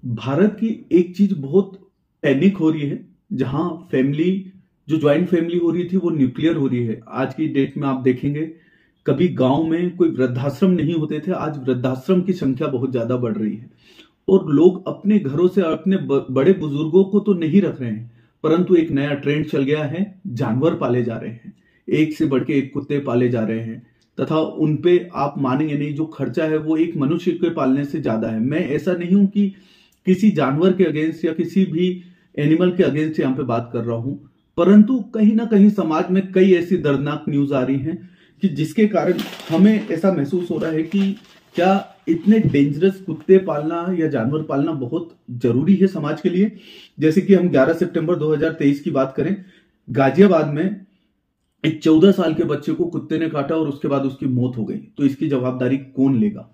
भारत की एक चीज बहुत पैनिक हो रही है, जहां फैमिली जो ज्वाइंट फैमिली हो रही थी वो न्यूक्लियर हो रही है। आज की डेट में आप देखेंगे, कभी गांव में कोई वृद्धाश्रम नहीं होते थे, आज वृद्धाश्रम की संख्या बहुत ज्यादा बढ़ रही है। और लोग अपने घरों से अपने बड़े बुजुर्गों को तो नहीं रख रहे हैं, परंतु एक नया ट्रेंड चल गया है, जानवर पाले जा रहे हैं। एक से बढ़ के एक कुत्ते पाले जा रहे हैं, तथा उनपे आप मानेंगे नहीं, जो खर्चा है वो एक मनुष्य के पालने से ज्यादा है। मैं ऐसा नहीं हूं कि किसी जानवर के अगेंस्ट या किसी भी एनिमल के अगेंस्ट यहाँ पे बात कर रहा हूं, परंतु कहीं ना कहीं समाज में कई ऐसी दर्दनाक न्यूज आ रही हैं कि जिसके कारण हमें ऐसा महसूस हो रहा है कि क्या इतने डेंजरस कुत्ते पालना या जानवर पालना बहुत जरूरी है समाज के लिए। जैसे कि हम 11 सितंबर 2023 की बात करें, गाजियाबाद में एक 14 साल के बच्चे को कुत्ते ने काटा और उसके बाद उसकी मौत हो गई। तो इसकी जवाबदारी कौन लेगा?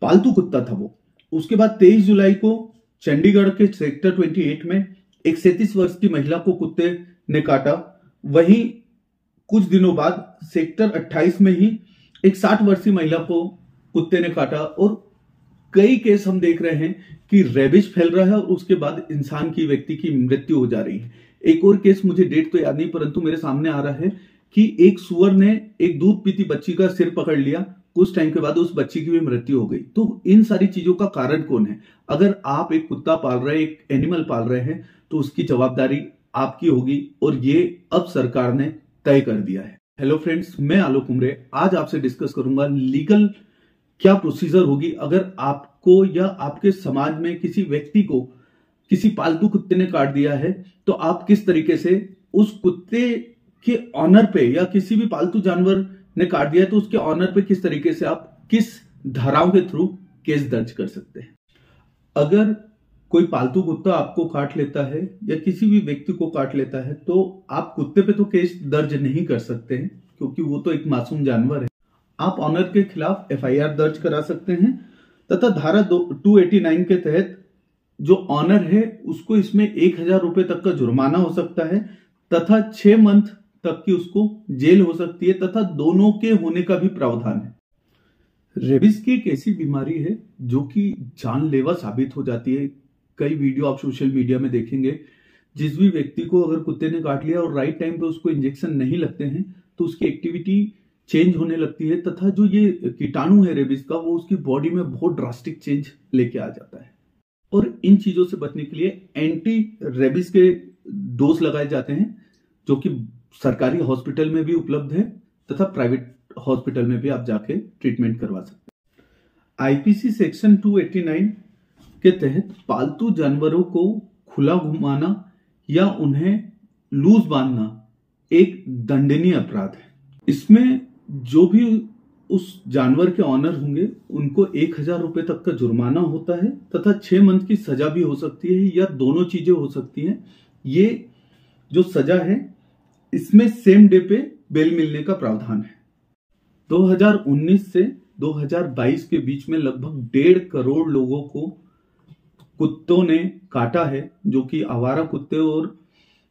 पालतू कुत्ता था वो। उसके बाद 23 जुलाई को चंडीगढ़ के सेक्टर 28 में एक 37 वर्ष की महिला को कुत्ते ने काटा। वहीं कुछ दिनों बाद सेक्टर 28 में ही एक 60 वर्षीय महिला को कुत्ते ने काटा। और कई केस हम देख रहे हैं कि रेबिज फैल रहा है और उसके बाद इंसान की, व्यक्ति की मृत्यु हो जा रही है। एक और केस, मुझे डेट तो याद नहीं, परंतु मेरे सामने आ रहा है कि एक सुअर ने एक दूध पीती बच्ची का सिर पकड़ लिया, कुछ टाइम के बाद उस बच्ची की भी मृत्यु हो गई। तो इन सारी चीजों का कारण कौन है? अगर आप एक कुत्ता पाल रहे हैं, एक एनिमल पाल रहे हैं, तो उसकी जवाबदारी आपकी होगी, और ये अब सरकार ने तय कर दिया है। हेलो फ्रेंड्स, मैं आलोक उमरे आज आपसे डिस्कस करूंगा लीगल क्या प्रोसीजर होगी अगर आपको या आपके समाज में किसी व्यक्ति को किसी पालतू कुत्ते ने काट दिया है, तो आप किस तरीके से उस कुत्ते के ऑनर पे, या किसी भी पालतू जानवर ने काट दिया है तो उसके ऑनर पे किस तरीके से आप किस धाराओं के थ्रू केस दर्ज कर सकते हैं। अगर कोई पालतू कुत्ता आपको काट लेता है या किसी भी व्यक्ति को काट लेता है, तो आप कुत्ते पे तो केस दर्ज नहीं कर सकते हैं, क्योंकि वो तो एक मासूम जानवर है। आप ऑनर के खिलाफ FIR दर्ज करा सकते हैं, तथा धारा 289 के तहत जो ऑनर है उसको इसमें 1000 रुपए तक का जुर्माना हो सकता है, तथा 6 मंथ तक की उसको जेल हो सकती है, तथा दोनों के होने का भी प्रावधान है। रेबिस की एक ऐसी बीमारी है जो कि जानलेवा साबित हो जाती है। कई वीडियो आप सोशल मीडिया में देखेंगे, जिस भी व्यक्ति को अगर कुत्ते ने काट लिया और राइट टाइम पे उसको इंजेक्शन नहीं लगते हैं तो उसकी एक्टिविटी चेंज होने लगती है, तथा जो ये कीटाणु है रेबिस का, वो उसकी बॉडी में बहुत ड्रास्टिक चेंज लेके आ जाता है। और इन चीजों से बचने के लिए एंटी रेबिस के डोज लगाए जाते हैं, जो कि सरकारी हॉस्पिटल में भी उपलब्ध है, तथा प्राइवेट हॉस्पिटल में भी आप जाके ट्रीटमेंट करवा सकते हैं। IPC सेक्शन 289 के तहत पालतू जानवरों को खुला घुमाना या उन्हें लूज बांधना एक दंडनीय अपराध है। इसमें जो भी उस जानवर के ऑनर होंगे उनको 1000 रुपए तक का जुर्माना होता है, तथा 6 मंथ की सजा भी हो सकती है, या दोनों चीजें हो सकती हैं। ये जो सजा है इसमें सेम डे पे बेल मिलने का प्रावधान है। 2019 से 2022 के बीच में लगभग 1.5 करोड़ लोगों को कुत्तों ने काटा है, जो कि आवारा कुत्ते और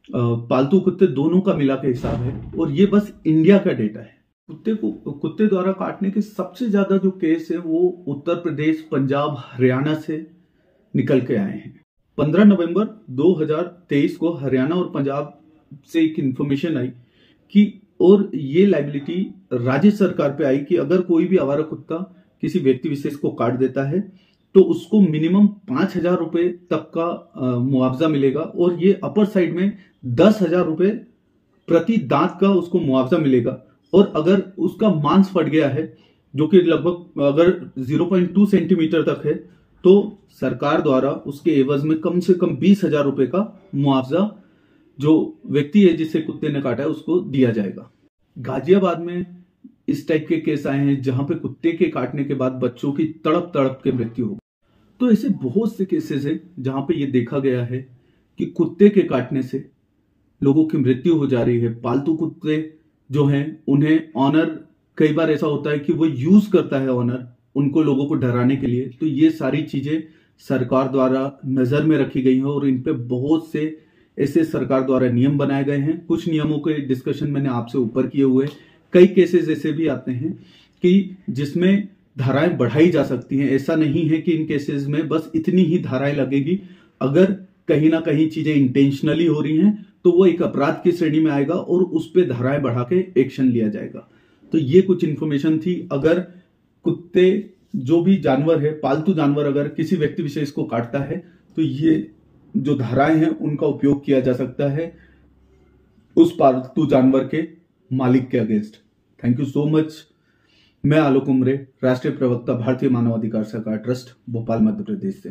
पालतू कुत्ते दोनों का मिला के हिसाब है, और ये बस इंडिया का डेटा है। कुत्ते द्वारा काटने के सबसे ज्यादा जो केस है वो उत्तर प्रदेश, पंजाब, हरियाणा से निकल के आए हैं। 15 नवंबर 2023 को हरियाणा और पंजाब से एक इंफॉर्मेशन आई कि, और ये लायबिलिटी राज्य सरकार पे आई कि अगर कोई भी आवारा कुत्ता किसी व्यक्ति विशेष को काट देता है तो उसको मिनिमम 5000 रुपए तक का मुआवजा मिलेगा, और ये अपर साइड में 10,000 रुपए प्रति दांत का उसको मुआवजा मिलेगा। और अगर उसका मांस फट गया है, जो कि लगभग अगर 0.2 सेंटीमीटर तक है, तो सरकार द्वारा उसके एवज में कम से कम 20,000 रुपए का मुआवजा जो व्यक्ति है जिसे कुत्ते ने काटा है उसको दिया जाएगा। गाजियाबाद में इस टाइप के केस आए हैं जहां पे कुत्ते के काटने के बाद बच्चों की तड़प तड़प के मृत्यु हो। तो ऐसे बहुत से केसेस है जहां पे ये देखा गया है कि कुत्ते के काटने से लोगों की मृत्यु हो जा रही है। पालतू कुत्ते जो हैं उन्हें ऑनर, कई बार ऐसा होता है कि वो यूज करता है ऑनर उनको लोगों को डराने के लिए। तो ये सारी चीजें सरकार द्वारा नजर में रखी गई हैं, और इन पे बहुत से ऐसे सरकार द्वारा नियम बनाए गए हैं। कुछ नियमों के डिस्कशन मैंने आपसे ऊपर किए हुए। कई केसेस ऐसे भी आते हैं कि जिसमें धाराएं बढ़ाई जा सकती हैं। ऐसा नहीं है कि इन केसेस में बस इतनी ही धाराएं लगेगी। अगर कहीं ना कहीं चीजें इंटेंशनली हो रही हैं तो वो एक अपराध की श्रेणी में आएगा और उस पर धाराएं बढ़ा के एक्शन लिया जाएगा। तो ये कुछ इंफॉर्मेशन थी। अगर कुत्ते, जो भी जानवर है, पालतू जानवर अगर किसी व्यक्ति विशेष को काटता है तो ये जो धाराएं हैं उनका उपयोग किया जा सकता है उस पालतू जानवर के मालिक के against. Thank you so much. मैं आलोक उमरे, राष्ट्रीय प्रवक्ता, भारतीय मानवाधिकार सरकार ट्रस्ट, भोपाल, मध्य प्रदेश से।